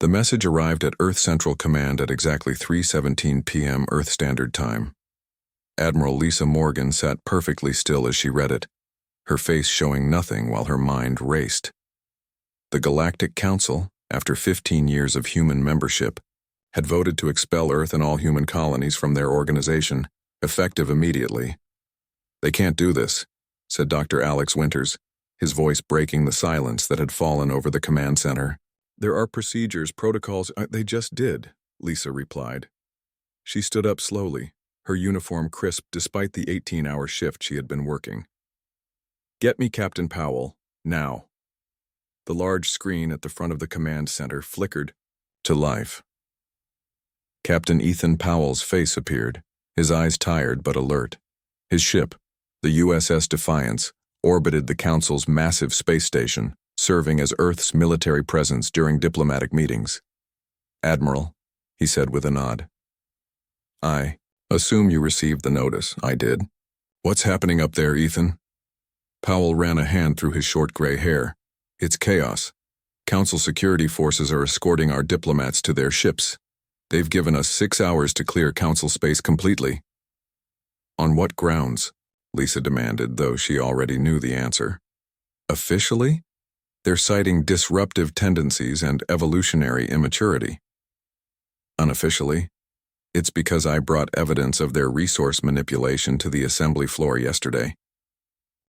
The message arrived at Earth Central Command at exactly 3:17 p.m. Earth Standard Time. Admiral Lisa Morgan sat perfectly still as she read it, her face showing nothing while her mind raced. The Galactic Council, after 15 years of human membership, had voted to expel Earth and all human colonies from their organization, effective immediately. "They can't do this," said Dr. Alex Winters, his voice breaking the silence that had fallen over the command center. "There are procedures, protocols." "They just did," Lisa replied. She stood up slowly, her uniform crisp despite the 18-hour shift she had been working. "Get me Captain Powell, now." The large screen at the front of the command center flickered to life. Captain Ethan Powell's face appeared, his eyes tired but alert. His ship, the USS Defiance, orbited the Council's massive space station, serving as Earth's military presence during diplomatic meetings. "Admiral," he said with a nod. "I assume you received the notice." "I did." "What's happening up there, Ethan?" Powell ran a hand through his short gray hair. "It's chaos. Council security forces are escorting our diplomats to their ships. They've given us 6 hours to clear Council space completely." "On what grounds?" Lisa demanded, though she already knew the answer. "Officially? They're citing disruptive tendencies and evolutionary immaturity. Unofficially, it's because I brought evidence of their resource manipulation to the assembly floor yesterday."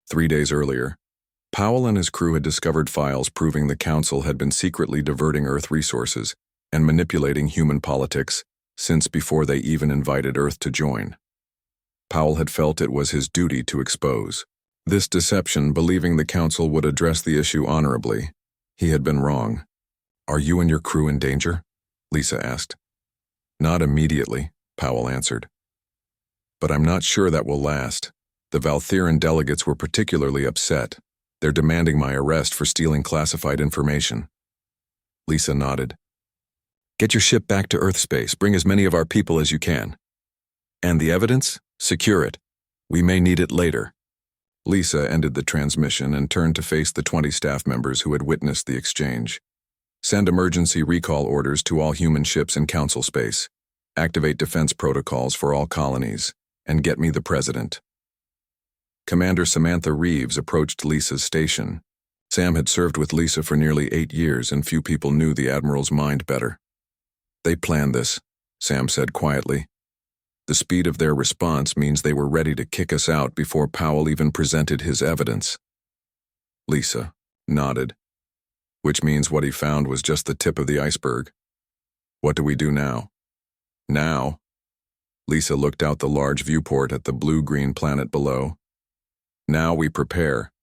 3 days earlier, Powell and his crew had discovered files proving the Council had been secretly diverting Earth resources and manipulating human politics since before they even invited Earth to join. Powell had felt it was his duty to expose this deception, believing the Council would address the issue honorably. He had been wrong. "Are you and your crew in danger?" Lisa asked. "Not immediately," Powell answered. "But I'm not sure that will last. The Valtheran delegates were particularly upset. They're demanding my arrest for stealing classified information." Lisa nodded. "Get your ship back to Earth space. Bring as many of our people as you can. And the evidence? Secure it. We may need it later." Lisa ended the transmission and turned to face the 20 staff members who had witnessed the exchange. "Send emergency recall orders to all human ships in Council space. Activate defense protocols for all colonies. And get me the President." Commander Samantha Reeves approached Lisa's station. Sam had served with Lisa for nearly 8 years, and few people knew the Admiral's mind better. "They planned this," Sam said quietly. "The speed of their response means they were ready to kick us out before Powell even presented his evidence." Lisa nodded, which means what he found was just the tip of the iceberg. "What do we do now?" "Now?" Lisa looked out the large viewport at the blue-green planet below. "Now we prepare."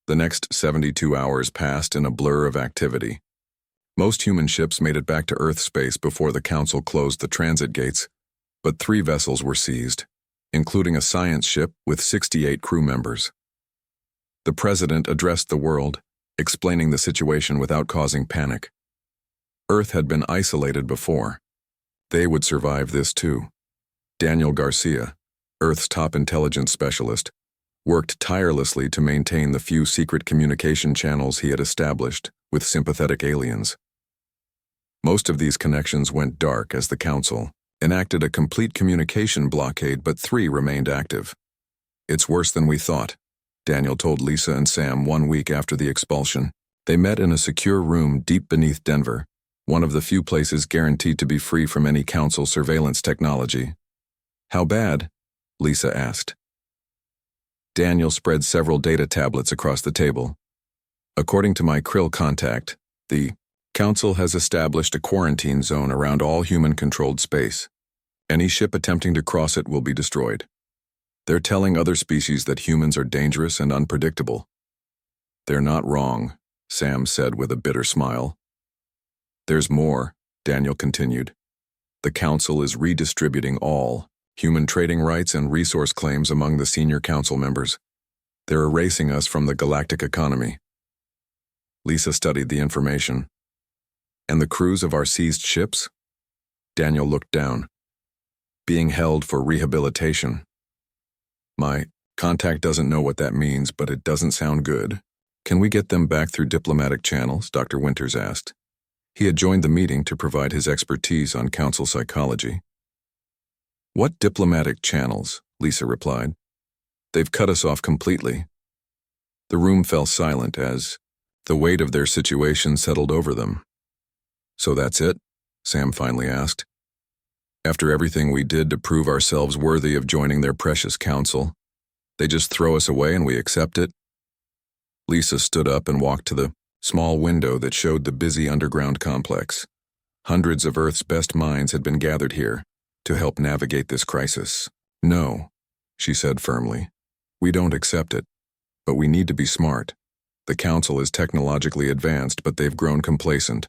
The next 72 hours passed in a blur of activity. Most human ships made it back to Earth space before the Council closed the transit gates, but 3 vessels were seized, including a science ship with 68 crew members. The President addressed the world, explaining the situation without causing panic. Earth had been isolated before. They would survive this too. Daniel Garcia, Earth's top intelligence specialist, worked tirelessly to maintain the few secret communication channels he had established with sympathetic aliens. Most of these connections went dark as the Council enacted a complete communication blockade, but 3 remained active. "It's worse than we thought," Daniel told Lisa and Sam 1 week after the expulsion. They met in a secure room deep beneath Denver, one of the few places guaranteed to be free from any Council surveillance technology. "How bad?" Lisa asked. Daniel spread several data tablets across the table. "According to my Krill contact, the Council has established a quarantine zone around all human-controlled space. Any ship attempting to cross it will be destroyed. They're telling other species that humans are dangerous and unpredictable." "They're not wrong," Sam said with a bitter smile. "There's more," Daniel continued. "The Council is redistributing all human trading rights and resource claims among the senior Council members. They're erasing us from the galactic economy." Lisa studied the information. "And the crews of our seized ships?" Daniel looked down. "Being held for rehabilitation." "My contact doesn't know what that means, but it doesn't sound good. Can we get them back through diplomatic channels?" Dr. Winters asked. He had joined the meeting to provide his expertise on council psychology. "What diplomatic channels?" Lisa replied. "They've cut us off completely." The room fell silent as the weight of their situation settled over them. "So that's it?" Sam finally asked. "After everything we did to prove ourselves worthy of joining their precious council, they just throw us away and we accept it?" Lisa stood up and walked to the small window that showed the busy underground complex. Hundreds of Earth's best minds had been gathered here to help navigate this crisis. "No," she said firmly. "We don't accept it. But we need to be smart. The council is technologically advanced, but they've grown complacent.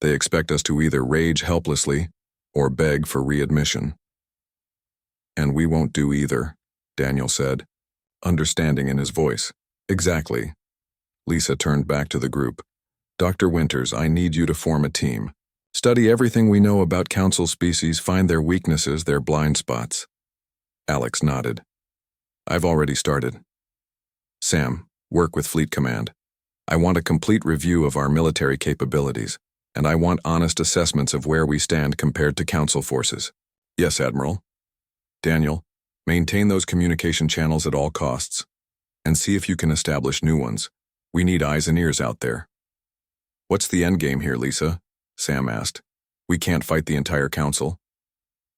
They expect us to either rage helplessly or beg for readmission." "And we won't do either," Daniel said, understanding in his voice. "Exactly." Lisa turned back to the group. "Dr. Winters, I need you to form a team. Study everything we know about council species, find their weaknesses, their blind spots." Alex nodded. "I've already started." "Sam, work with Fleet Command. I want a complete review of our military capabilities, and I want honest assessments of where we stand compared to council forces." "Yes, Admiral." "Daniel, maintain those communication channels at all costs, and see if you can establish new ones. We need eyes and ears out there." "What's the endgame here, Lisa?" Sam asked. "We can't fight the entire council."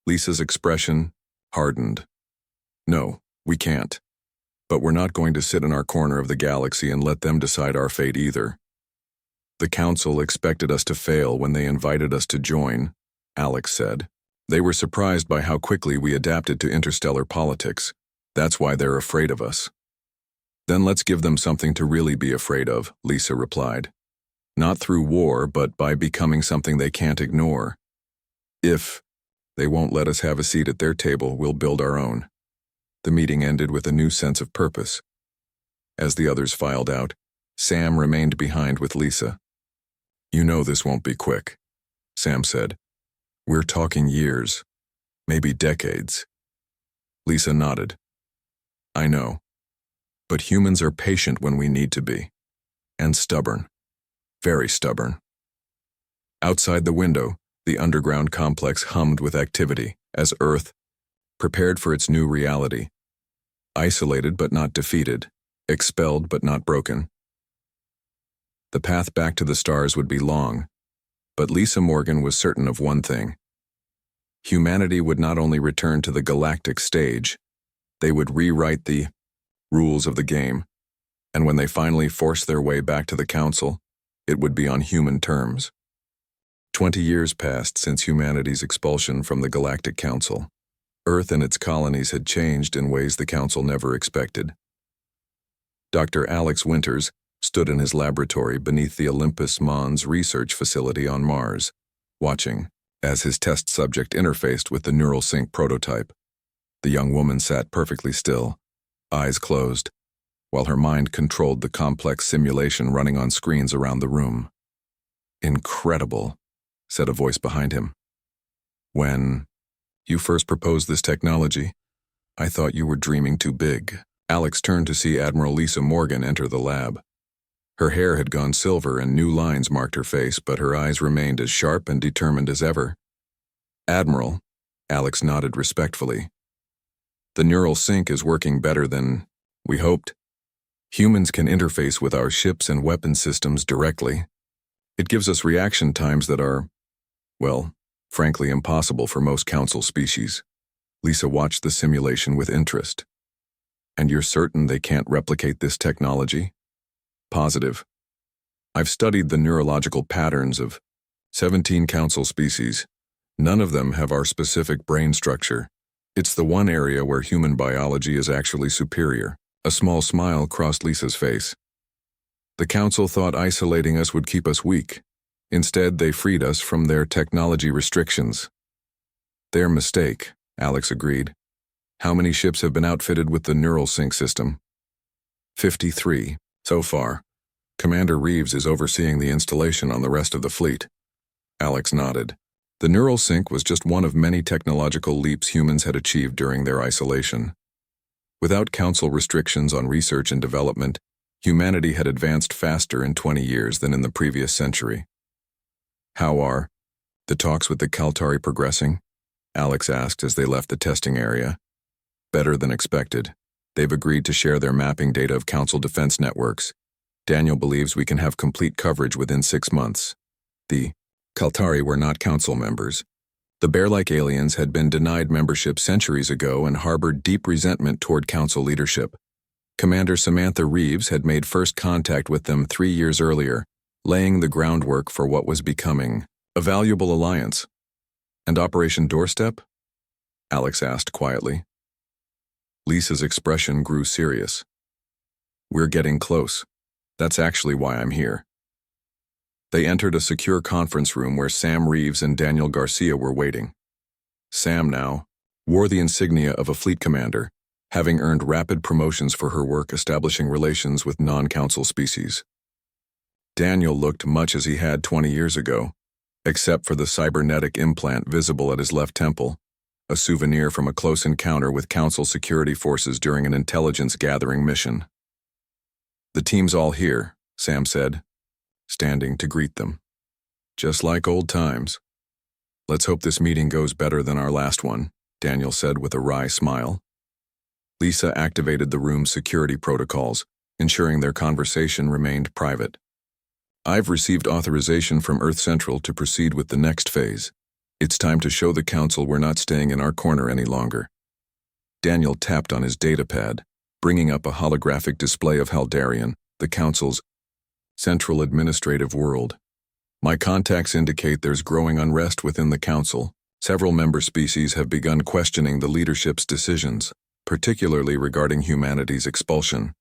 Lisa's expression hardened. "No, we can't. But we're not going to sit in our corner of the galaxy and let them decide our fate either. The council expected us to fail when they invited us to join," Alex said. "They were surprised by how quickly we adapted to interstellar politics. That's why they're afraid of us." "Then let's give them something to really be afraid of," Lisa replied. "Not through war, but by becoming something they can't ignore. If they won't let us have a seat at their table, we'll build our own." The meeting ended with a new sense of purpose. As the others filed out, Sam remained behind with Lisa. "You know this won't be quick," Sam said. "We're talking years, maybe decades." Lisa nodded. "I know. But humans are patient when we need to be. And stubborn. Very stubborn." Outside the window, the underground complex hummed with activity as Earth prepared for its new reality. Isolated but not defeated, expelled but not broken. The path back to the stars would be long, but Lisa Morgan was certain of one thing. Humanity would not only return to the galactic stage, they would rewrite the rules of the game, and when they finally forced their way back to the council, it would be on human terms. 20 years passed since humanity's expulsion from the Galactic Council. Earth and its colonies had changed in ways the Council never expected. Dr. Alex Winters stood in his laboratory beneath the Olympus Mons research facility on Mars, watching as his test subject interfaced with the neural sync prototype. The young woman sat perfectly still, eyes closed, while her mind controlled the complex simulation running on screens around the room. "Incredible," said a voice behind him. "When you first proposed this technology, I thought you were dreaming too big." Alex turned to see Admiral Lisa Morgan enter the lab. Her hair had gone silver and new lines marked her face, but her eyes remained as sharp and determined as ever. "Admiral," Alex nodded respectfully. "The neural sync is working better than we hoped. Humans can interface with our ships and weapon systems directly. It gives us reaction times that are, well, frankly impossible for most council species." Lisa watched the simulation with interest. "And you're certain they can't replicate this technology?" "Positive. I've studied the neurological patterns of 17 council species. None of them have our specific brain structure. It's the one area where human biology is actually superior." A small smile crossed Lisa's face. "The council thought isolating us would keep us weak. Instead, they freed us from their technology restrictions." "Their mistake," Alex agreed. "How many ships have been outfitted with the neural sync system?" 53, so far. Commander Reeves is overseeing the installation on the rest of the fleet." Alex nodded. The neural sync was just one of many technological leaps humans had achieved during their isolation. Without council restrictions on research and development, humanity had advanced faster in 20 years than in the previous century. How are the talks with the Kaltari progressing? Alex asked as they left the testing area. Better than expected. They've agreed to share their mapping data of Council defense networks. Daniel believes we can have complete coverage within 6 months. The Kaltari were not Council members. The bear-like aliens had been denied membership centuries ago and harbored deep resentment toward Council leadership. Commander Samantha Reeves had made first contact with them 3 years earlier, laying the groundwork for what was becoming a valuable alliance. And Operation Doorstep? Alex asked quietly. Lisa's expression grew serious. We're getting close. That's actually why I'm here. They entered a secure conference room where Sam Reeves and Daniel Garcia were waiting. Sam now wore the insignia of a fleet commander, having earned rapid promotions for her work establishing relations with non-council species. Daniel looked much as he had 20 years ago, except for the cybernetic implant visible at his left temple, a souvenir from a close encounter with Council security forces during an intelligence-gathering mission. The team's all here, Sam said, standing to greet them. Just like old times. Let's hope this meeting goes better than our last one, Daniel said with a wry smile. Lisa activated the room's security protocols, ensuring their conversation remained private. I've received authorization from Earth Central to proceed with the next phase. It's time to show the Council we're not staying in our corner any longer. Daniel tapped on his datapad, bringing up a holographic display of Haldarian, the Council's central administrative world. My contacts indicate there's growing unrest within the Council. Several member species have begun questioning the leadership's decisions, particularly regarding humanity's expulsion.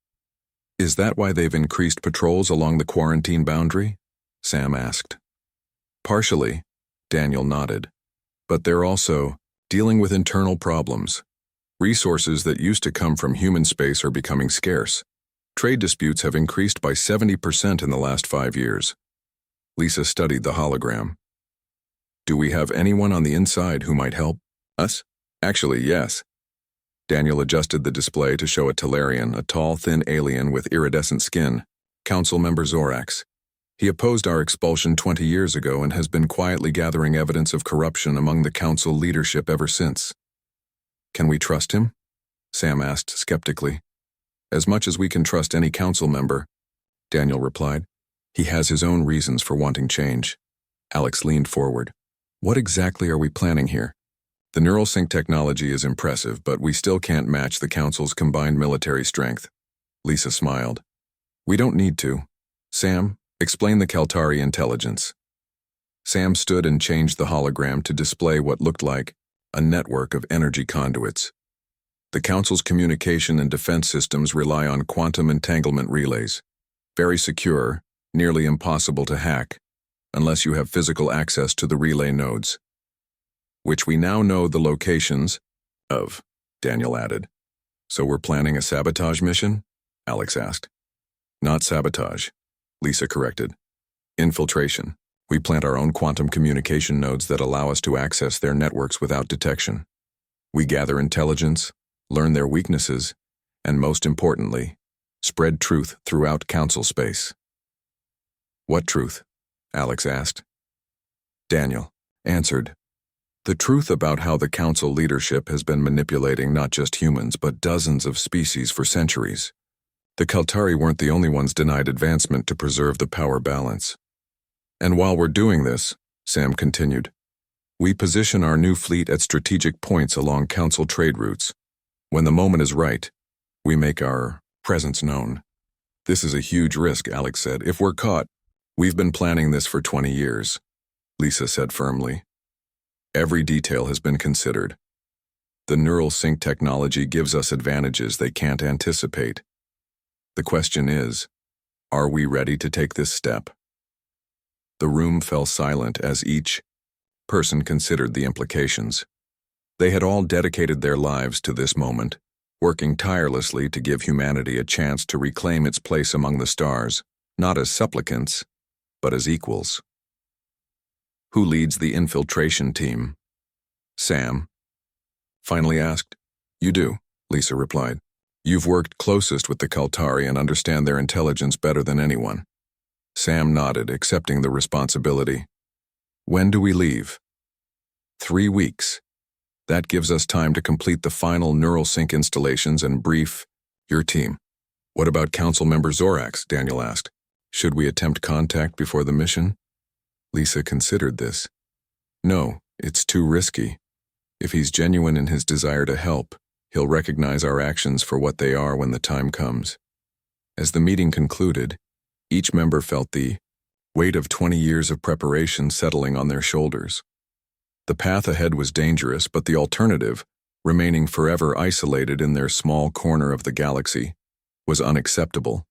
Is that why they've increased patrols along the quarantine boundary? Sam asked. Partially, Daniel nodded. But they're also dealing with internal problems. Resources that used to come from human space are becoming scarce. Trade disputes have increased by 70% in the last 5 years. Lisa studied the hologram. Do we have anyone on the inside who might help us? Actually, yes. Daniel adjusted the display to show a Talarian, a tall, thin alien with iridescent skin, Council member Zorax. He opposed our expulsion 20 years ago and has been quietly gathering evidence of corruption among the Council leadership ever since. Can we trust him? Sam asked skeptically. As much as we can trust any Council member, Daniel replied. He has his own reasons for wanting change. Alex leaned forward. What exactly are we planning here? The neural sync technology is impressive, but we still can't match the Council's combined military strength. Lisa smiled. We don't need to. Sam, explain the Kaltari intelligence. Sam stood and changed the hologram to display what looked like a network of energy conduits. The Council's communication and defense systems rely on quantum entanglement relays. Very secure, nearly impossible to hack, unless you have physical access to the relay nodes. Which we now know the locations of, Daniel added. So we're planning a sabotage mission? Alex asked. Not sabotage, Lisa corrected. Infiltration. We plant our own quantum communication nodes that allow us to access their networks without detection. We gather intelligence, learn their weaknesses, and most importantly, spread truth throughout Council space. What truth? Alex asked. Daniel answered. The truth about how the Council leadership has been manipulating not just humans but dozens of species for centuries. The Kaltari weren't the only ones denied advancement to preserve the power balance. And while we're doing this, Sam continued, we position our new fleet at strategic points along Council trade routes. When the moment is right, we make our presence known. This is a huge risk, Alex said. If we're caught, we've been planning this for 20 years, Lisa said firmly. Every detail has been considered. The neural sync technology gives us advantages they can't anticipate. The question is, are we ready to take this step? The room fell silent as each person considered the implications. They had all dedicated their lives to this moment, working tirelessly to give humanity a chance to reclaim its place among the stars, not as supplicants, but as equals. Who leads the infiltration team? Sam finally asked. You do, Lisa replied. You've worked closest with the Kaltari and understand their intelligence better than anyone. Sam nodded, accepting the responsibility. When do we leave? 3 weeks. That gives us time to complete the final neural sync installations and brief your team. What about Council Member Zorax? Daniel asked. Should we attempt contact before the mission? Lisa considered this. No, it's too risky. If he's genuine in his desire to help, he'll recognize our actions for what they are when the time comes. As the meeting concluded, each member felt the weight of 20 years of preparation settling on their shoulders. The path ahead was dangerous, but the alternative, remaining forever isolated in their small corner of the galaxy, was unacceptable.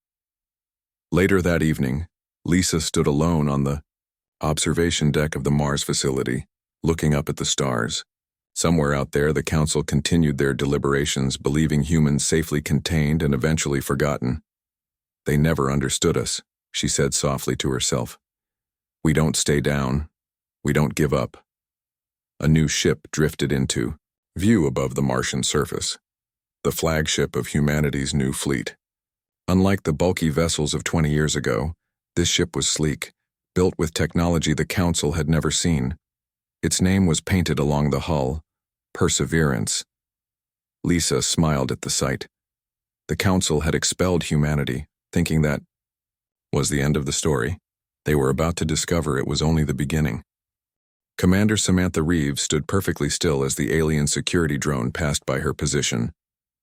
Later that evening, Lisa stood alone on the observation deck of the Mars facility, looking up at the stars. Somewhere out there, the Council continued their deliberations, believing humans safely contained and eventually forgotten. They never understood us, she said softly to herself. We don't stay down. We don't give up. A new ship drifted into view above the Martian surface, the flagship of humanity's new fleet. Unlike the bulky vessels of 20 years ago, this ship was sleek, built with technology the Council had never seen. Its name was painted along the hull, Perseverance. Lisa smiled at the sight. The Council had expelled humanity, thinking that was the end of the story. They were about to discover it was only the beginning. Commander Samantha Reeves stood perfectly still as the alien security drone passed by her position.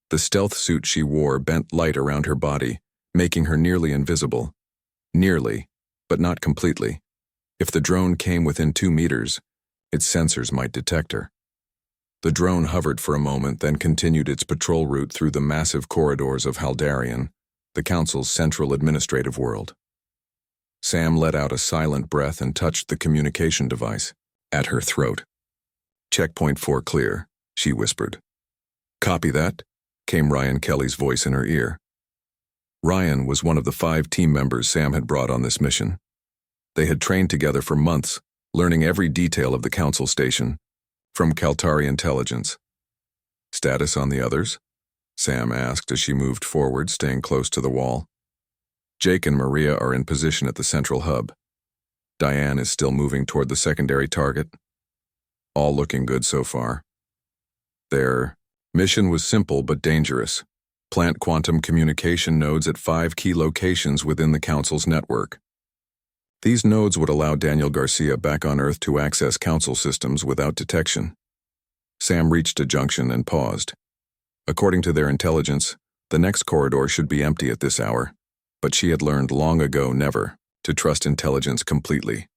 The stealth suit she wore bent light around her body, making her nearly invisible. Nearly, but not completely. If the drone came within 2 meters, its sensors might detect her. The drone hovered for a moment, then continued its patrol route through the massive corridors of Haldarian, the Council's central administrative world. Sam let out a silent breath and touched the communication device at her throat. Checkpoint 4 clear, she whispered. Copy that, came Ryan Kelly's voice in her ear. Ryan was one of the 5 team members Sam had brought on this mission. They had trained together for months, learning every detail of the Council station, from Kaltari intelligence. Status on the others? Sam asked as she moved forward, staying close to the wall. Jake and Maria are in position at the central hub. Diane is still moving toward the secondary target. All looking good so far. Their mission was simple but dangerous. Plant quantum communication nodes at 5 key locations within the Council's network. These nodes would allow Daniel Garcia back on Earth to access Council systems without detection. Sam reached a junction and paused. According to their intelligence, the next corridor should be empty at this hour, but she had learned long ago never to trust intelligence completely.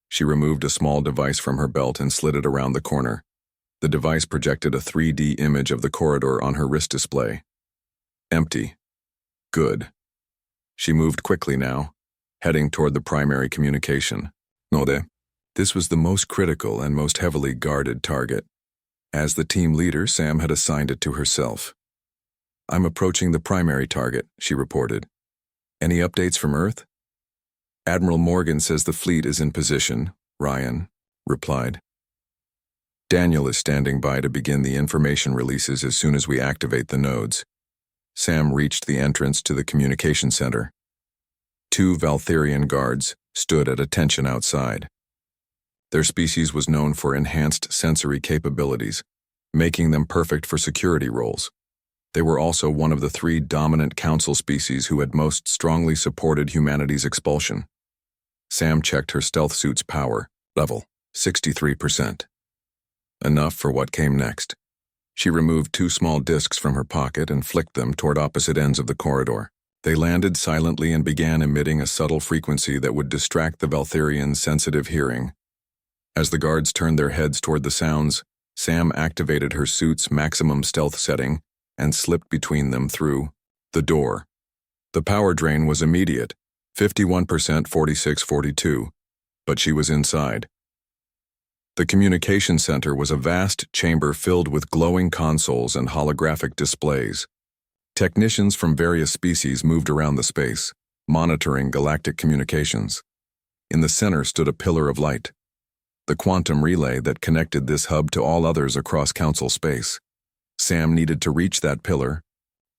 She removed a small device from her belt and slid it around the corner. The device projected a 3D image of the corridor on her wrist display. Empty. Good. She moved quickly now, heading toward the primary communication. Node. This was the most critical and most heavily guarded target. As the team leader, Sam had assigned it to herself. I'm approaching the primary target, she reported. Any updates from Earth? Admiral Morgan says the fleet is in position, Ryan replied. Daniel is standing by to begin the information releases as soon as we activate the nodes. Sam reached the entrance to the communication center. 2 Valtherian guards stood at attention outside. Their species was known for enhanced sensory capabilities, making them perfect for security roles. They were also one of the 3 dominant Council species who had most strongly supported humanity's expulsion. Sam checked her stealth suit's power level, 63%. Enough for what came next. She removed 2 small discs from her pocket and flicked them toward opposite ends of the corridor. They landed silently and began emitting a subtle frequency that would distract the Valtherian's sensitive hearing. As the guards turned their heads toward the sounds, Sam activated her suit's maximum stealth setting and slipped between them through the door. The power drain was immediate, 51%, 46-42, but she was inside. The communication center was a vast chamber filled with glowing consoles and holographic displays. Technicians from various species moved around the space, monitoring galactic communications. In the center stood a pillar of light, the quantum relay that connected this hub to all others across Council space. Sam needed to reach that pillar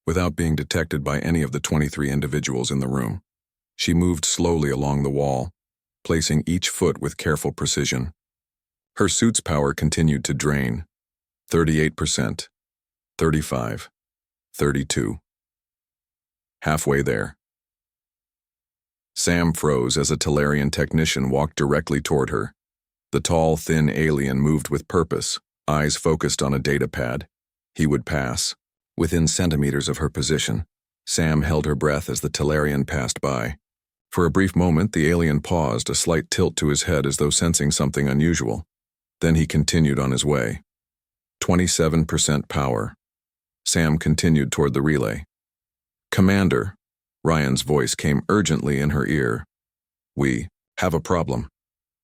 without being detected by any of the 23 individuals in the room. She moved slowly along the wall, placing each foot with careful precision. Her suit's power continued to drain. 38%, 35, 32. Halfway there. Sam froze as a Talarian technician walked directly toward her. The tall, thin alien moved with purpose, eyes focused on a data pad. He would pass. Within centimeters of her position, Sam held her breath as the Talarian passed by. For a brief moment, the alien paused, a slight tilt to his head as though sensing something unusual. Then he continued on his way. 27% power. Sam continued toward the relay. "Commander," Ryan's voice came urgently in her ear. "We have a problem.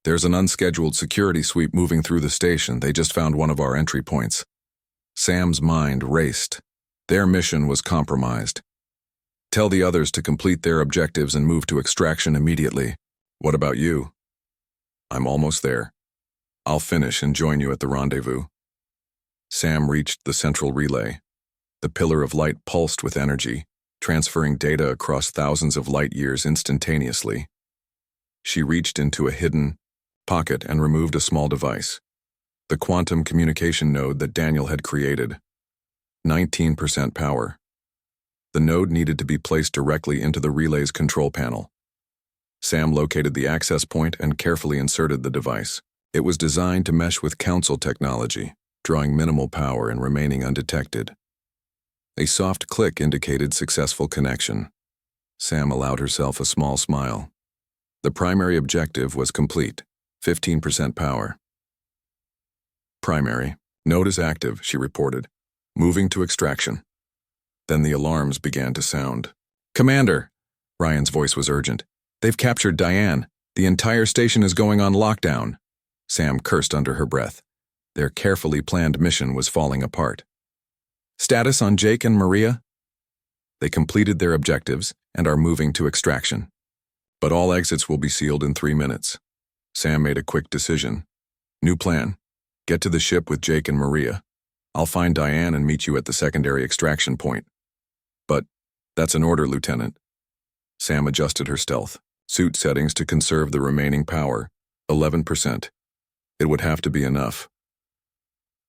There's an unscheduled security sweep moving through the station. They just found one of our entry points." Sam's mind raced. Their mission was compromised. "Tell the others to complete their objectives and move to extraction immediately. What about you?" "I'm almost there. I'll finish and join you at the rendezvous." Sam reached the central relay. The pillar of light pulsed with energy, transferring data across thousands of light years instantaneously. She reached into a hidden pocket and removed a small device. The quantum communication node that Daniel had created. 19% power. The node needed to be placed directly into the relay's control panel. Sam located the access point and carefully inserted the device. It was designed to mesh with Council technology, drawing minimal power and remaining undetected. A soft click indicated successful connection. Sam allowed herself a small smile. The primary objective was complete, 15% power. "Primary. Node is active," she reported. "Moving to extraction." Then the alarms began to sound. "Commander!" Ryan's voice was urgent. "They've captured Diane. The entire station is going on lockdown." Sam cursed under her breath. Their carefully planned mission was falling apart. "Status on Jake and Maria?" "They completed their objectives and are moving to extraction. But all exits will be sealed in 3 minutes." Sam made a quick decision. "New plan. Get to the ship with Jake and Maria. I'll find Diane and meet you at the secondary extraction point." "But that's an order, Lieutenant." Sam adjusted her stealth. Suit settings to conserve the remaining power. 11%. It would have to be enough.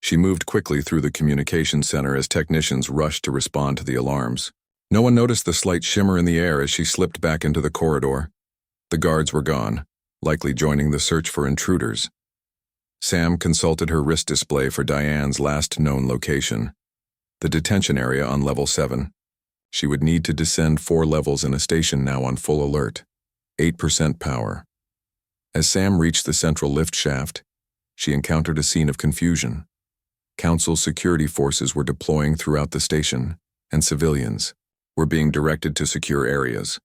She moved quickly through the communication center as technicians rushed to respond to the alarms. No one noticed the slight shimmer in the air as she slipped back into the corridor. The guards were gone, likely joining the search for intruders. Sam consulted her wrist display for Diane's last known location, the detention area on level 7. She would need to descend 4 levels in a station now on full alert. 8% power. As Sam reached the central lift shaft, she encountered a scene of confusion. Council security forces were deploying throughout the station, and civilians were being directed to secure areas.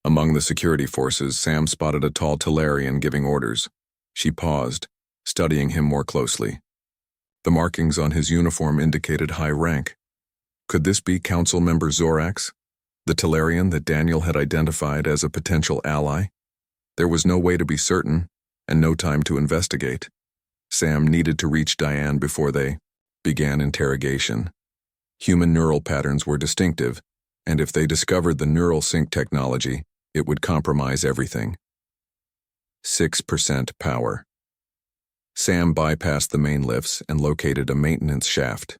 Among the security forces, Sam spotted a tall Talarian giving orders. She paused, studying him more closely. The markings on his uniform indicated high rank. Could this be Council member Zorax, the Talarian that Daniel had identified as a potential ally? There was no way to be certain, and no time to investigate. Sam needed to reach Diane before they began interrogation. Human neural patterns were distinctive, and if they discovered the neural sync technology, it would compromise everything. 6% power. Sam bypassed the main lifts and located a maintenance shaft.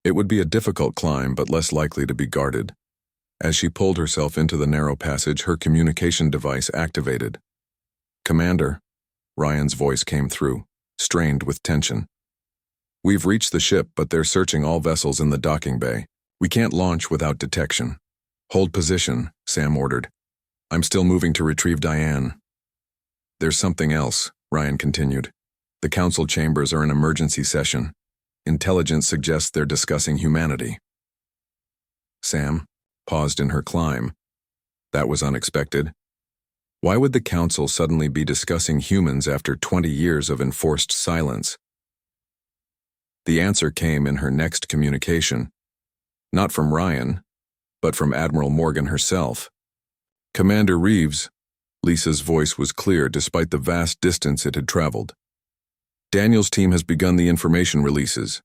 It would be a difficult climb, but less likely to be guarded. As she pulled herself into the narrow passage, her communication device activated. "Commander," Ryan's voice came through, strained with tension. "We've reached the ship, but they're searching all vessels in the docking bay. We can't launch without detection." "Hold position," Sam ordered. "I'm still moving to retrieve Diane." "There's something else," Ryan continued. "The council chambers are in emergency session. Intelligence suggests they're discussing humanity." Sam paused in her climb. That was unexpected. Why would the council suddenly be discussing humans after 20 years of enforced silence? The answer came in her next communication. Not from Ryan, but from Admiral Morgan herself. "Commander Reeves," Lisa's voice was clear despite the vast distance it had traveled. "Daniel's team has begun the information releases.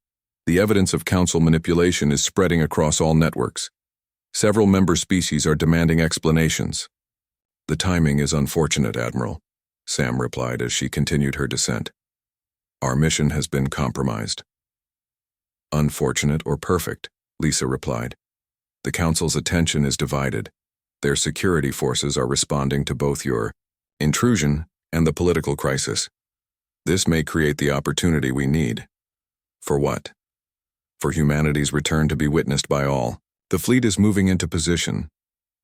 The evidence of council manipulation is spreading across all networks. Several member species are demanding explanations. The timing is unfortunate, Admiral. Sam replied as she continued her descent. Our mission has been compromised. Unfortunate or perfect, Lisa replied. The Council's attention is divided. Their security forces are responding to both your intrusion and the political crisis. This may create the opportunity we need. For what? For humanity's return to be witnessed by all. The fleet is moving into position.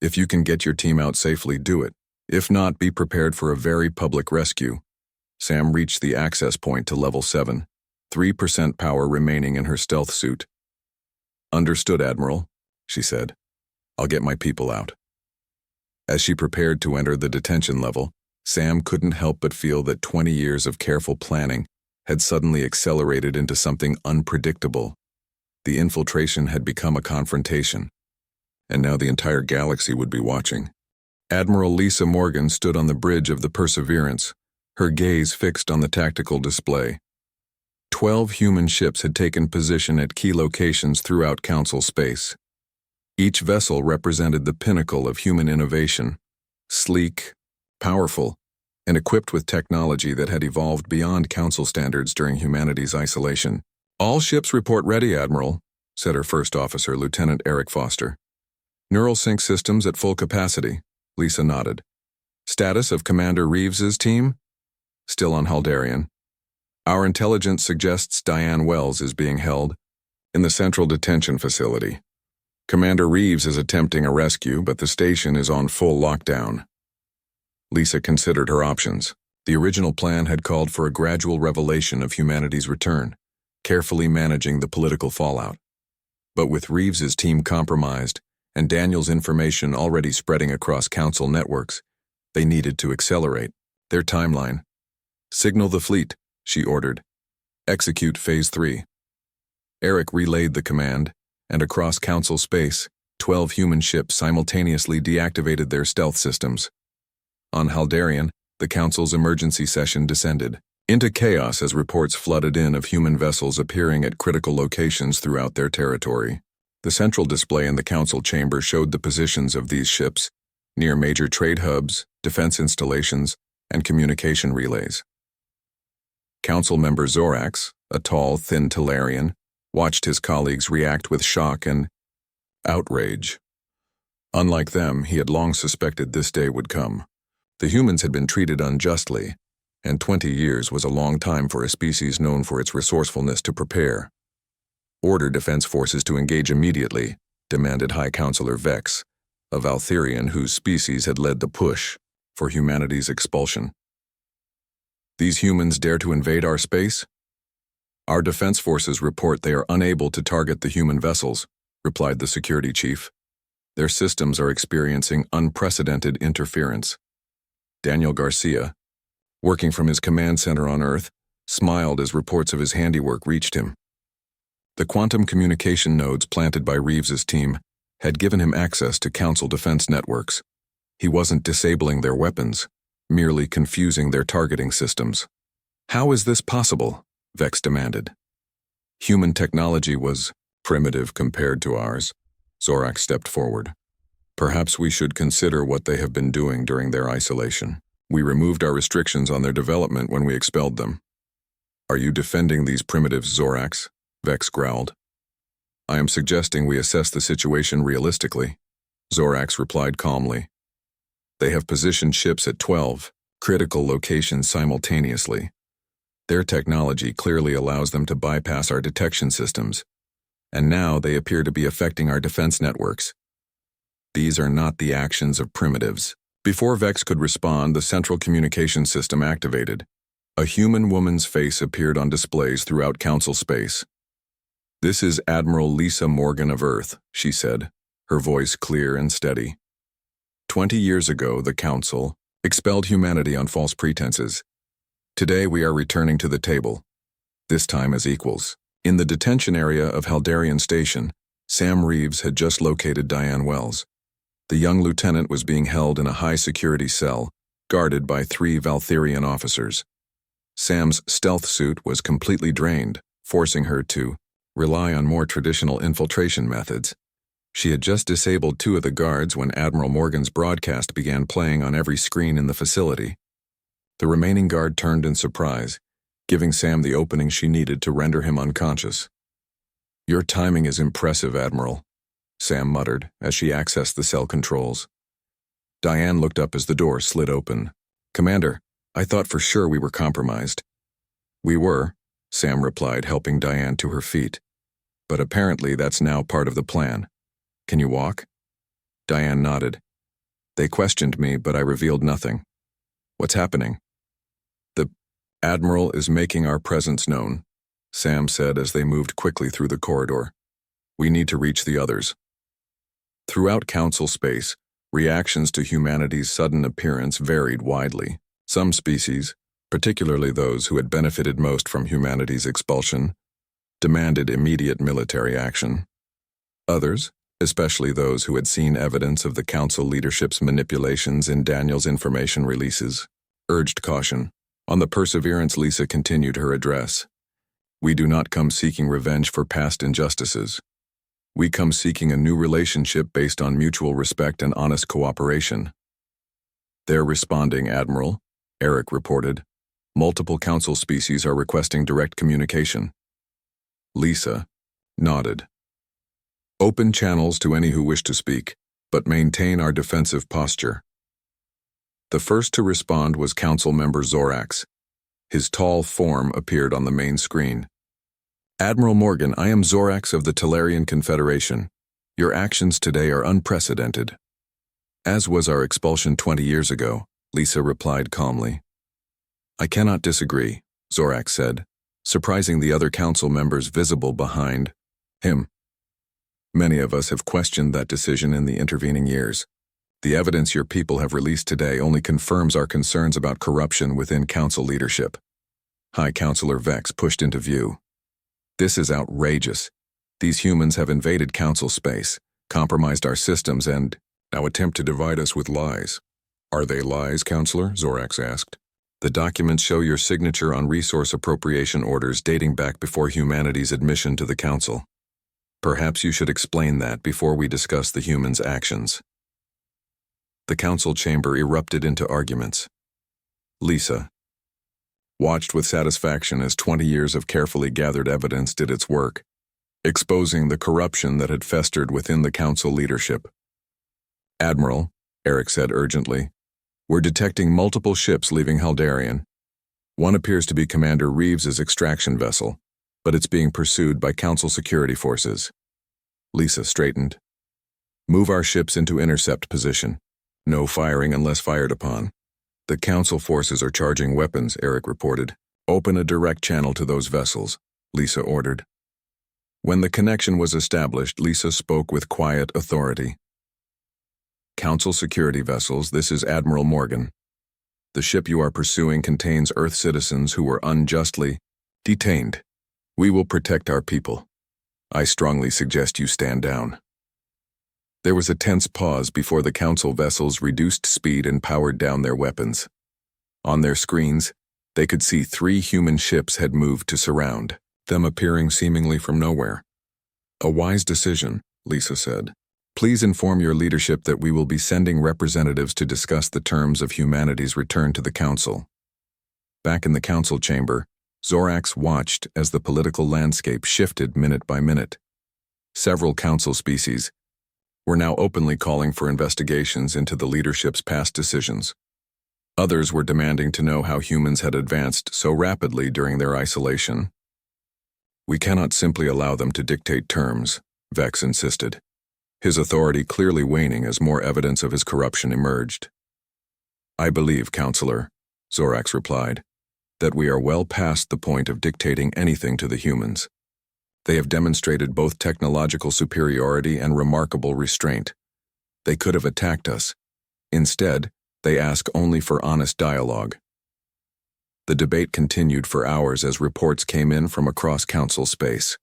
If you can get your team out safely, do it. If not, be prepared for a very public rescue. Sam reached the access point to level 7, 3% power remaining in her stealth suit. Understood, Admiral, she said. I'll get my people out. As she prepared to enter the detention level, Sam couldn't help but feel that 20 years of careful planning had suddenly accelerated into something unpredictable. The infiltration had become a confrontation, and now the entire galaxy would be watching. Admiral Lisa Morgan stood on the bridge of the Perseverance, her gaze fixed on the tactical display. 12 human ships had taken position at key locations throughout Council space. Each vessel represented the pinnacle of human innovation, sleek, powerful, and equipped with technology that had evolved beyond Council standards during humanity's isolation. All ships report ready, Admiral, said her first officer, Lieutenant Eric Foster. Neural sync systems at full capacity, Lisa nodded. Status of Commander Reeves's team? Still on Haldarian. Our intelligence suggests Diane Wells is being held in the Central Detention Facility. Commander Reeves is attempting a rescue, but the station is on full lockdown. Lisa considered her options. The original plan had called for a gradual revelation of humanity's return, carefully managing the political fallout. But with Reeves's team compromised and Daniel's information already spreading across Council networks, they needed to accelerate their timeline. Signal the fleet, she ordered. Execute Phase 3. Eric relayed the command, and across Council space, 12 human ships simultaneously deactivated their stealth systems. On Haldarian, the Council's emergency session descended into chaos as reports flooded in of human vessels appearing at critical locations throughout their territory. The central display in the Council chamber showed the positions of these ships, near major trade hubs, defense installations, and communication relays. Council member Zorax, a tall, thin Talarian, watched his colleagues react with shock and outrage. Unlike them, he had long suspected this day would come. The humans had been treated unjustly, and 20 years was a long time for a species known for its resourcefulness to prepare. Order defense forces to engage immediately, demanded High Counselor Vex, a Valtherian whose species had led the push for humanity's expulsion. These humans dare to invade our space? Our defense forces report they are unable to target the human vessels, replied the security chief. Their systems are experiencing unprecedented interference. Daniel Garcia, working from his command center on Earth, smiled as reports of his handiwork reached him. The quantum communication nodes planted by Reeves's team had given him access to Council defense networks. He wasn't disabling their weapons, merely confusing their targeting systems. How is this possible? Vex demanded. Human technology was primitive compared to ours. Zorax stepped forward. Perhaps we should consider what they have been doing during their isolation. We removed our restrictions on their development when we expelled them. Are you defending these primitives, Zorax? Vex growled. I am suggesting we assess the situation realistically, Zorax replied calmly. They have positioned ships at 12 critical locations simultaneously. Their technology clearly allows them to bypass our detection systems, and now they appear to be affecting our defense networks. These are not the actions of primitives. Before Vex could respond, the central communication system activated. A human woman's face appeared on displays throughout Council space. This is Admiral Lisa Morgan of Earth, she said, her voice clear and steady. 20 years ago, the Council expelled humanity on false pretenses. Today we are returning to the table, this time as equals. In the detention area of Haldarian Station, Sam Reeves had just located Diane Wells. The young lieutenant was being held in a high-security cell, guarded by 3 Valtherian officers. Sam's stealth suit was completely drained, forcing her to rely on more traditional infiltration methods. She had just disabled 2 of the guards when Admiral Morgan's broadcast began playing on every screen in the facility. The remaining guard turned in surprise, giving Sam the opening she needed to render him unconscious. "Your timing is impressive, Admiral," Sam muttered as she accessed the cell controls. Diane looked up as the door slid open. "Commander, I thought for sure we were compromised." "We were," Sam replied, helping Diane to her feet. "But apparently that's now part of the plan. Can you walk?" Diane nodded. "They questioned me, but I revealed nothing. What's happening?" "The Admiral is making our presence known," Sam said as they moved quickly through the corridor. "We need to reach the others." Throughout Council space, reactions to humanity's sudden appearance varied widely. Some species, particularly those who had benefited most from humanity's expulsion, demanded immediate military action. Others, especially those who had seen evidence of the Council leadership's manipulations in Daniel's information releases, urged caution. On the Perseverance, Lisa continued her address. "We do not come seeking revenge for past injustices. We come seeking a new relationship based on mutual respect and honest cooperation." "They're responding, Admiral," Eric reported. "Multiple Council species are requesting direct communication." Lisa nodded. "Open channels to any who wish to speak, but maintain our defensive posture." The first to respond was Council member Zorax. His tall form appeared on the main screen. "Admiral Morgan, I am Zorax of the Talarian Confederation. Your actions today are unprecedented." "As was our expulsion 20 years ago," Lisa replied calmly. "I cannot disagree," Zorax said, surprising the other Council members visible behind him. "Many of us have questioned that decision in the intervening years. The evidence your people have released today only confirms our concerns about corruption within Council leadership." High Councilor Vex pushed into view. "This is outrageous. These humans have invaded Council space, compromised our systems, and now attempt to divide us with lies." "Are they lies, Councilor?" Zorax asked. "The documents show your signature on resource appropriation orders dating back before humanity's admission to the Council. Perhaps you should explain that before we discuss the humans' actions." The Council chamber erupted into arguments. Lisa watched with satisfaction as 20 years of carefully gathered evidence did its work, exposing the corruption that had festered within the Council leadership. "Admiral," Eric said urgently, "we're detecting multiple ships leaving Haldarian. One appears to be Commander Reeves's extraction vessel, but it's being pursued by Council security forces." Lisa straightened. "Move our ships into intercept position. No firing unless fired upon." "The Council forces are charging weapons," Eric reported. "Open a direct channel to those vessels," Lisa ordered. When the connection was established, Lisa spoke with quiet authority. "Council security vessels, this is Admiral Morgan. The ship you are pursuing contains Earth citizens who were unjustly detained. We will protect our people. I strongly suggest you stand down." There was a tense pause before the Council vessels reduced speed and powered down their weapons. On their screens, they could see 3 human ships had moved to surround, them appearing seemingly from nowhere. "A wise decision," Lisa said. "Please inform your leadership that we will be sending representatives to discuss the terms of humanity's return to the Council." Back in the Council chamber, Zorax watched as the political landscape shifted minute by minute. Several Council species were now openly calling for investigations into the leadership's past decisions. Others were demanding to know how humans had advanced so rapidly during their isolation. "We cannot simply allow them to dictate terms," Vex insisted, his authority clearly waning as more evidence of his corruption emerged. "I believe, Counselor," Zorax replied, "that we are well past the point of dictating anything to the humans. They have demonstrated both technological superiority and remarkable restraint. They could have attacked us. Instead, they ask only for honest dialogue." The debate continued for hours as reports came in from across Council space.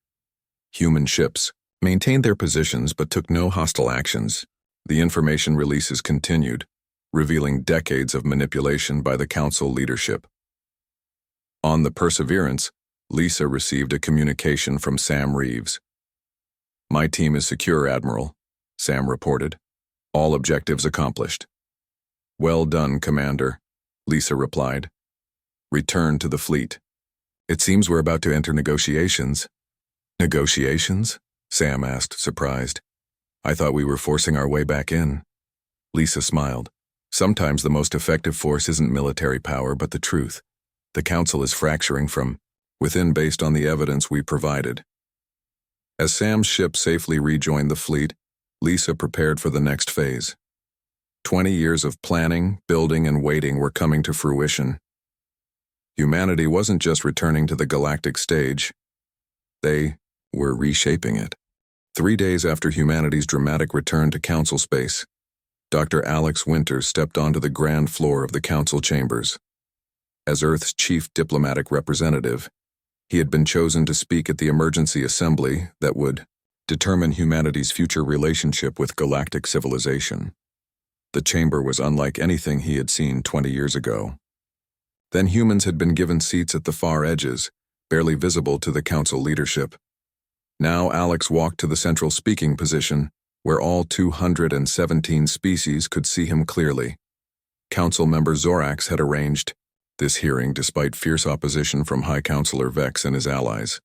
Human ships maintained their positions but took no hostile actions. The information releases continued, revealing decades of manipulation by the Council leadership. On the Perseverance, Lisa received a communication from Sam Reeves. "My team is secure, Admiral," Sam reported. "All objectives accomplished." "Well done, Commander," Lisa replied, Return to the fleet. It seems we're about to enter negotiations. Negotiations? Sam asked, surprised. I thought we were forcing our way back in. Lisa smiled. Sometimes the most effective force isn't military power, but the truth. The Council is fracturing from within based on the evidence we provided. As Sam's ship safely rejoined the fleet, Lisa prepared for the next phase. 20 years of planning, building, and waiting were coming to fruition. Humanity wasn't just returning to the galactic stage. They were reshaping it. 3 days after humanity's dramatic return to Council space, Dr. Alex Winters stepped onto the grand floor of the Council chambers. As Earth's chief diplomatic representative, he had been chosen to speak at the emergency assembly that would determine humanity's future relationship with galactic civilization. The chamber was unlike anything he had seen 20 years ago. Then humans had been given seats at the far edges, barely visible to the Council leadership. Now Alex walked to the central speaking position, where all 217 species could see him clearly. Council member Zorax had arranged this hearing despite fierce opposition from High Counselor Vex and his allies.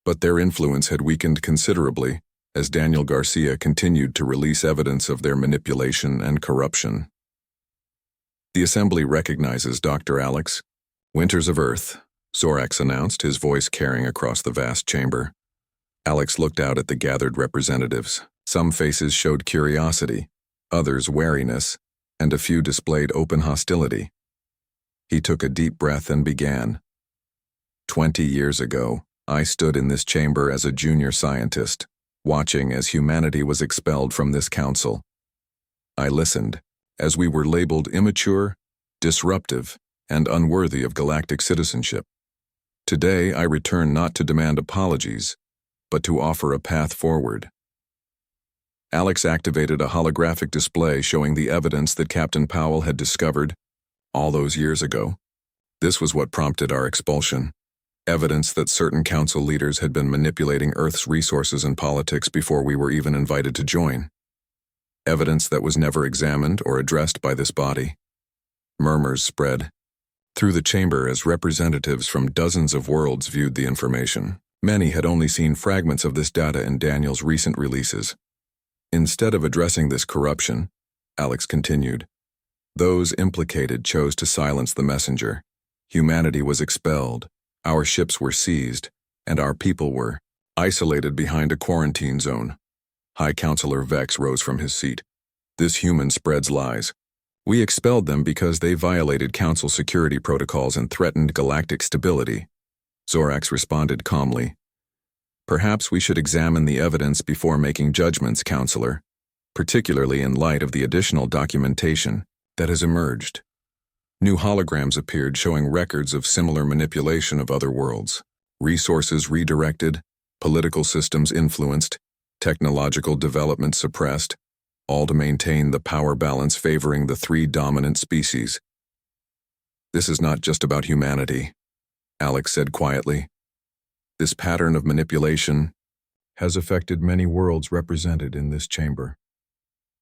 But their influence had weakened considerably as Daniel Garcia continued to release evidence of their manipulation and corruption. The Assembly recognizes Dr. Alex Winters of Earth, Zorax announced, his voice carrying across the vast chamber. Alex looked out at the gathered representatives. Some faces showed curiosity, others wariness, and a few displayed open hostility. He took a deep breath and began. 20 years ago, I stood in this chamber as a junior scientist, watching as humanity was expelled from this council. I listened, as we were labeled immature, disruptive, and unworthy of galactic citizenship. Today, I return not to demand apologies, but to offer a path forward. Alex activated a holographic display showing the evidence that Captain Powell had discovered all those years ago. This was what prompted our expulsion. Evidence that certain council leaders had been manipulating Earth's resources and politics before we were even invited to join. Evidence that was never examined or addressed by this body. Murmurs spread through the chamber as representatives from dozens of worlds viewed the information. Many had only seen fragments of this data in Daniel's recent releases. Instead of addressing this corruption, Alex continued, those implicated chose to silence the messenger. Humanity was expelled, our ships were seized, and our people were isolated behind a quarantine zone. High Counselor Vex rose from his seat. This human spreads lies. We expelled them because they violated Council security protocols and threatened galactic stability. Zorax responded calmly. Perhaps we should examine the evidence before making judgments, Counselor, particularly in light of the additional documentation that has emerged. New holograms appeared showing records of similar manipulation of other worlds, resources redirected, political systems influenced, technological development suppressed, all to maintain the power balance favoring the 3 dominant species. This is not just about humanity, Alex said quietly. This pattern of manipulation has affected many worlds represented in this chamber.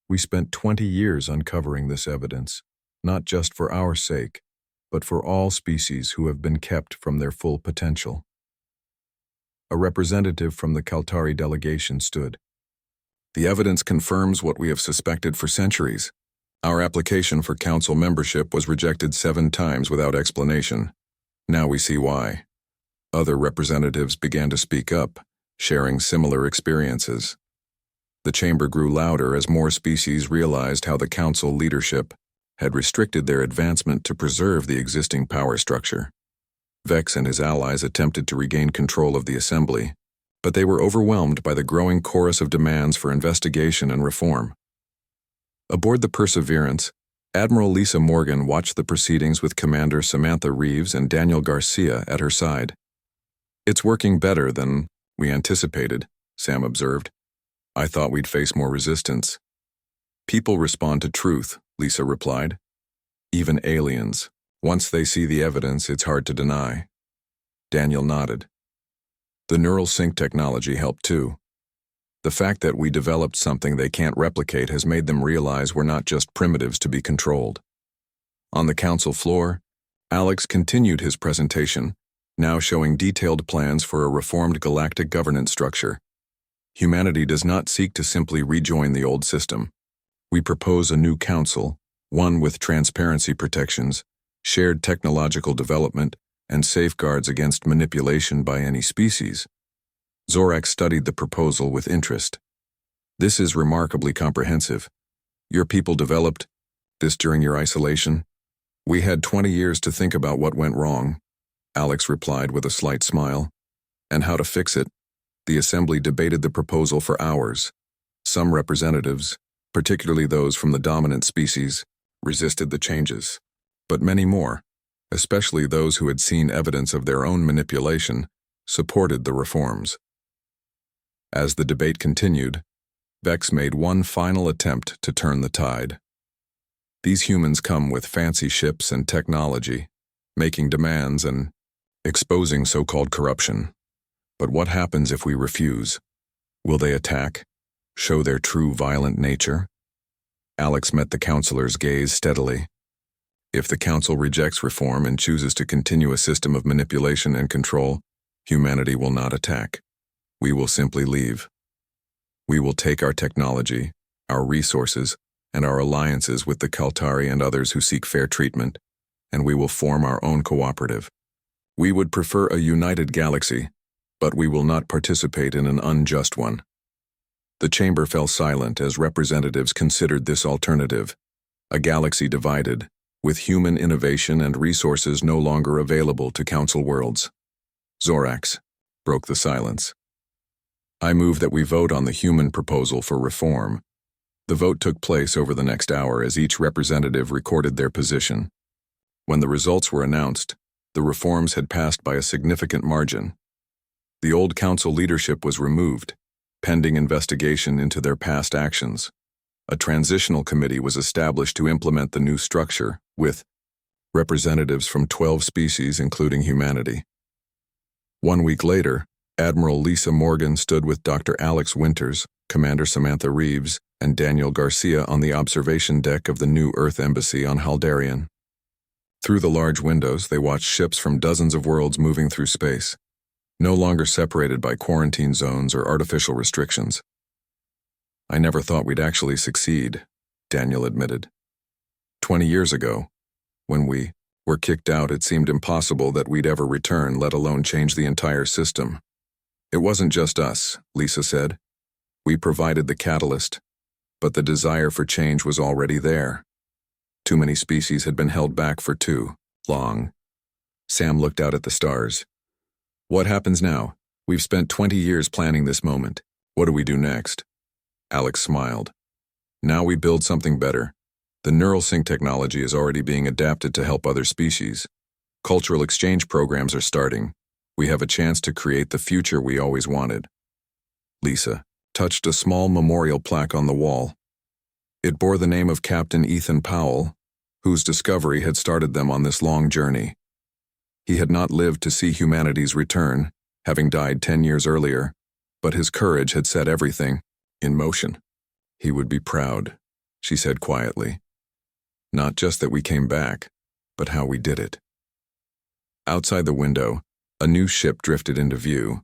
We spent 20 years uncovering this evidence, not just for our sake, but for all species who have been kept from their full potential. A representative from the Kaltari delegation stood. The evidence confirms what we have suspected for centuries. Our application for council membership was rejected 7 times without explanation. Now we see why. Other representatives began to speak up, sharing similar experiences. The chamber grew louder as more species realized how the council leadership had restricted their advancement to preserve the existing power structure. Vex and his allies attempted to regain control of the assembly, but they were overwhelmed by the growing chorus of demands for investigation and reform. Aboard the Perseverance, Admiral Lisa Morgan watched the proceedings with Commander Samantha Reeves and Daniel Garcia at her side. It's working better than we anticipated, Sam observed. I thought we'd face more resistance. People respond to truth, Lisa replied. Even aliens. Once they see the evidence, it's hard to deny. Daniel nodded. The neural sync technology helped too. The fact that we developed something they can't replicate has made them realize we're not just primitives to be controlled. On the council floor, Alex continued his presentation, now showing detailed plans for a reformed galactic governance structure. Humanity does not seek to simply rejoin the old system. We propose a new council, one with transparency protections, shared technological development, and safeguards against manipulation by any species. Zorak studied the proposal with interest. This is remarkably comprehensive. Your people developed this during your isolation? We had 20 years to think about what went wrong, Alex replied with a slight smile. And how to fix it. The assembly debated the proposal for hours. Some representatives, particularly those from the dominant species, resisted the changes. But many more, especially those who had seen evidence of their own manipulation, supported the reforms. As the debate continued, Vex made one final attempt to turn the tide. These humans come with fancy ships and technology, making demands and exposing so-called corruption. But what happens if we refuse? Will they attack? Show their true violent nature? Alex met the councilor's gaze steadily. If the council rejects reform and chooses to continue a system of manipulation and control, humanity will not attack. We will simply leave. We will take our technology, our resources, and our alliances with the Kaltari and others who seek fair treatment, and we will form our own cooperative. We would prefer a united galaxy, but we will not participate in an unjust one. The chamber fell silent as representatives considered this alternative, a galaxy divided, with human innovation and resources no longer available to council worlds. Zorax broke the silence. I move that we vote on the human proposal for reform. The vote took place over the next hour as each representative recorded their position. When the results were announced, the reforms had passed by a significant margin. The old council leadership was removed, pending investigation into their past actions. A transitional committee was established to implement the new structure, with representatives from 12 species including humanity. 1 week later, Admiral Lisa Morgan stood with Dr. Alex Winters, Commander Samantha Reeves, and Daniel Garcia on the observation deck of the new Earth Embassy on Haldarian. Through the large windows, they watched ships from dozens of worlds moving through space, no longer separated by quarantine zones or artificial restrictions. I never thought we'd actually succeed, Daniel admitted. 20 years ago, when we were kicked out, it seemed impossible that we'd ever return, let alone change the entire system. It wasn't just us, Lisa said. We provided the catalyst, but the desire for change was already there. Too many species had been held back for too long. Sam looked out at the stars. What happens now? We've spent 20 years planning this moment. What do we do next? Alex smiled. Now we build something better. The neural sync technology is already being adapted to help other species. Cultural exchange programs are starting. We have a chance to create the future we always wanted. Lisa touched a small memorial plaque on the wall. It bore the name of Captain Ethan Powell, whose discovery had started them on this long journey. He had not lived to see humanity's return, having died 10 years earlier, but his courage had set everything in motion. He would be proud, she said quietly. Not just that we came back, but how we did it. Outside the window, a new ship drifted into view.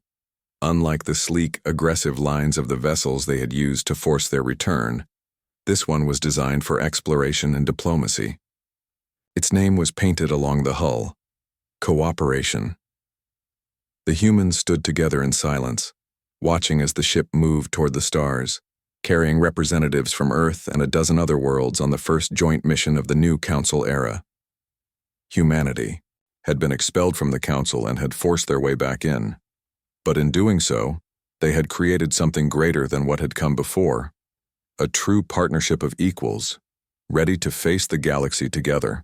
Unlike the sleek, aggressive lines of the vessels they had used to force their return, this one was designed for exploration and diplomacy. Its name was painted along the hull: Cooperation. The humans stood together in silence, watching as the ship moved toward the stars, carrying representatives from Earth and a dozen other worlds on the first joint mission of the new Council era. Humanity had been expelled from the Council and had forced their way back in. But in doing so, they had created something greater than what had come before, a true partnership of equals, ready to face the galaxy together.